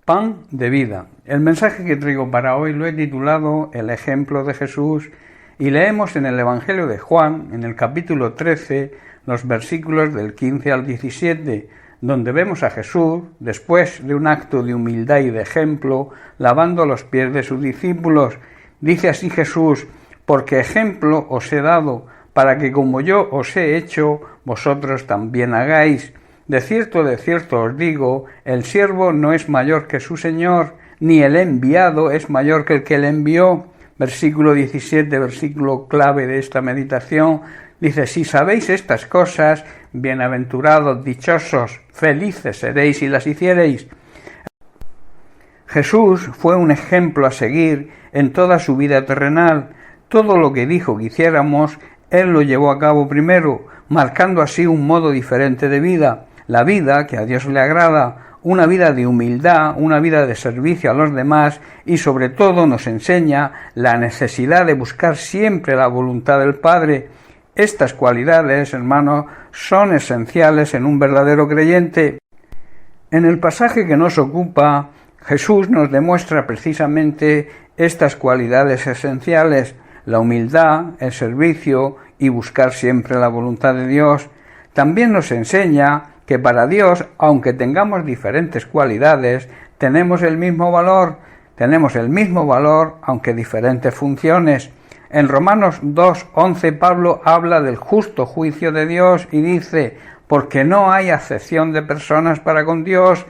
Pan de vida. El mensaje que traigo para hoy lo he titulado El ejemplo de Jesús y leemos en el Evangelio de Juan, en el capítulo 13, los versículos del 15 al 17, donde vemos a Jesús, después de un acto de humildad y de ejemplo, lavando los pies de sus discípulos. Dice así Jesús: porque ejemplo os he dado, para que como yo os he hecho, vosotros también hagáis. De cierto os digo, el siervo no es mayor que su Señor, ni el enviado es mayor que el que le envió. Versículo 17, versículo clave de esta meditación, dice: si sabéis estas cosas, bienaventurados, dichosos, felices seréis si las hiciereis. Jesús fue un ejemplo a seguir en toda su vida terrenal. Todo lo que dijo que hiciéramos, Él lo llevó a cabo primero, marcando así un modo diferente de vida, la vida que a Dios le agrada, una vida de humildad, una vida de servicio a los demás y sobre todo nos enseña la necesidad de buscar siempre la voluntad del Padre. Estas cualidades, hermanos, son esenciales en un verdadero creyente. En el pasaje que nos ocupa, Jesús nos demuestra precisamente estas cualidades esenciales: la humildad, el servicio y buscar siempre la voluntad de Dios. También nos enseña que para Dios, aunque tengamos diferentes cualidades, tenemos el mismo valor aunque diferentes funciones. En Romanos 2:11 Pablo habla del justo juicio de Dios y dice: porque no hay acepción de personas para con Dios.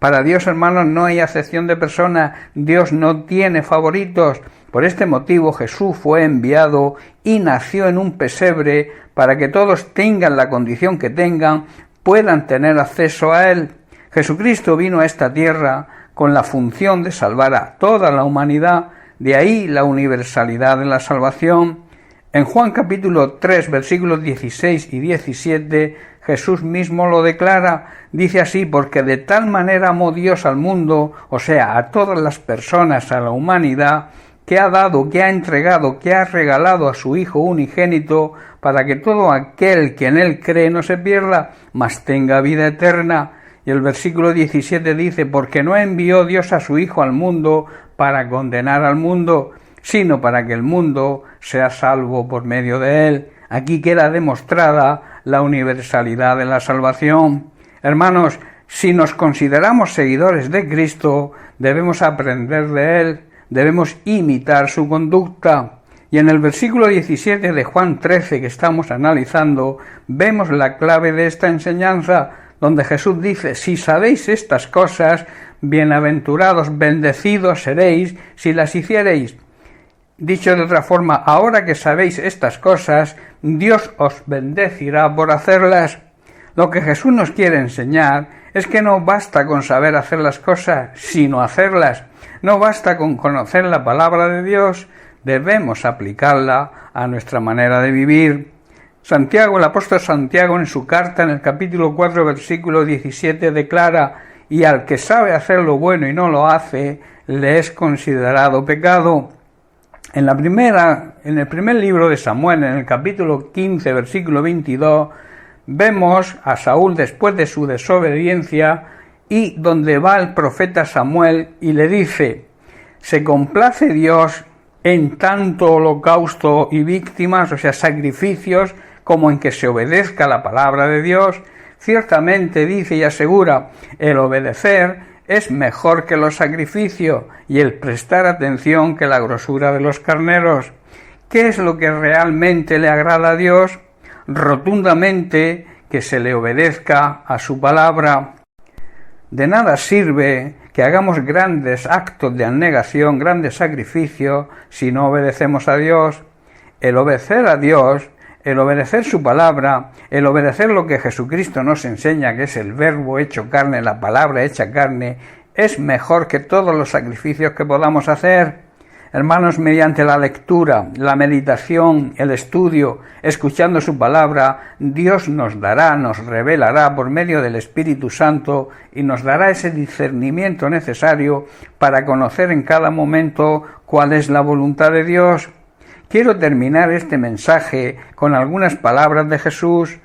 Para Dios, hermanos, no hay acepción de personas. Dios no tiene favoritos. Por este motivo Jesús fue enviado y nació en un pesebre para que todos tengan la condición que tengan, puedan tener acceso a Él. Jesucristo vino a esta tierra con la función de salvar a toda la humanidad, de ahí la universalidad de la salvación. En Juan capítulo 3, versículos 16 y 17, Jesús mismo lo declara, dice así: porque de tal manera amó Dios al mundo, o sea, a todas las personas, a la humanidad, que ha dado, que ha entregado, que ha regalado a su Hijo unigénito, para que todo aquel que en Él cree no se pierda, mas tenga vida eterna. Y el versículo 17 dice: porque no envió Dios a su Hijo al mundo para condenar al mundo, sino para que el mundo sea salvo por medio de Él. Aquí queda demostrada la universalidad de la salvación. Hermanos, si nos consideramos seguidores de Cristo, debemos aprender de Él, debemos imitar su conducta. Y en el versículo 17 de Juan 13 que estamos analizando, vemos la clave de esta enseñanza, donde Jesús dice: si sabéis estas cosas, bienaventurados, bendecidos seréis si las hiciereis. Dicho de otra forma, ahora que sabéis estas cosas, Dios os bendecirá por hacerlas. Lo que Jesús nos quiere enseñar es que no basta con saber hacer las cosas, sino hacerlas. No basta con conocer la palabra de Dios, debemos aplicarla a nuestra manera de vivir. Santiago, el apóstol Santiago, en su carta, en el capítulo 4, versículo 17, declara: y al que sabe hacer lo bueno y no lo hace, le es considerado pecado. En el primer libro de Samuel, en el capítulo 15, versículo 22, vemos a Saúl después de su desobediencia y donde va el profeta Samuel y le dice: ¿se complace Dios en tanto holocausto y víctimas, o sea, sacrificios, como en que se obedezca la palabra de Dios? Ciertamente, dice y asegura, el obedecer es mejor que los sacrificios y el prestar atención que la grosura de los carneros. ¿Qué es lo que realmente le agrada a Dios? Rotundamente que se le obedezca a su palabra. De nada sirve que hagamos grandes actos de abnegación, grandes sacrificios, si no obedecemos a Dios. El obedecer a Dios, el obedecer su palabra, el obedecer lo que Jesucristo nos enseña, que es el verbo hecho carne, la palabra hecha carne, es mejor que todos los sacrificios que podamos hacer. Hermanos, mediante la lectura, la meditación, el estudio, escuchando su palabra, Dios nos dará, nos revelará por medio del Espíritu Santo y nos dará ese discernimiento necesario para conocer en cada momento cuál es la voluntad de Dios. Quiero terminar este mensaje con algunas palabras de Jesús.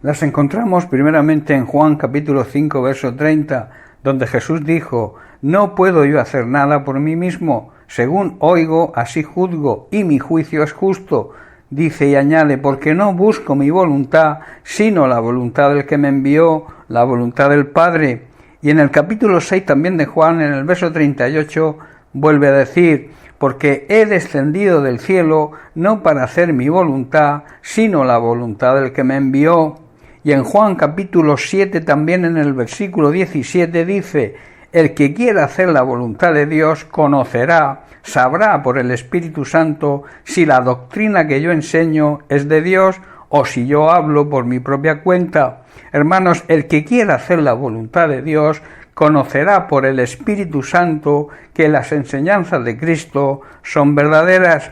Las encontramos primeramente en Juan capítulo 5, verso 30, donde Jesús dijo: «No puedo yo hacer nada por mí mismo, según oigo, así juzgo, y mi juicio es justo». Dice y añade: «Porque no busco mi voluntad, sino la voluntad del que me envió, la voluntad del Padre». Y en el capítulo 6 también de Juan, en el verso 38, vuelve a decir: «Porque he descendido del cielo, no para hacer mi voluntad, sino la voluntad del que me envió». Y en Juan capítulo 7 también, en el versículo 17, dice: «El que quiera hacer la voluntad de Dios conocerá, sabrá por el Espíritu Santo si la doctrina que yo enseño es de Dios o si yo hablo por mi propia cuenta». Hermanos, el que quiera hacer la voluntad de Dios conocerá por el Espíritu Santo que las enseñanzas de Cristo son verdaderas.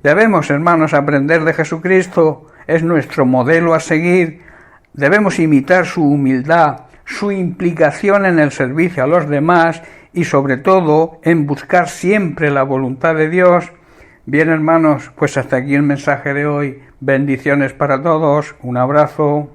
Debemos, hermanos, aprender de Jesucristo, es nuestro modelo a seguir. Debemos imitar su humildad, su implicación en el servicio a los demás y, sobre todo, en buscar siempre la voluntad de Dios. Bien, hermanos, pues hasta aquí el mensaje de hoy. Bendiciones para todos. Un abrazo.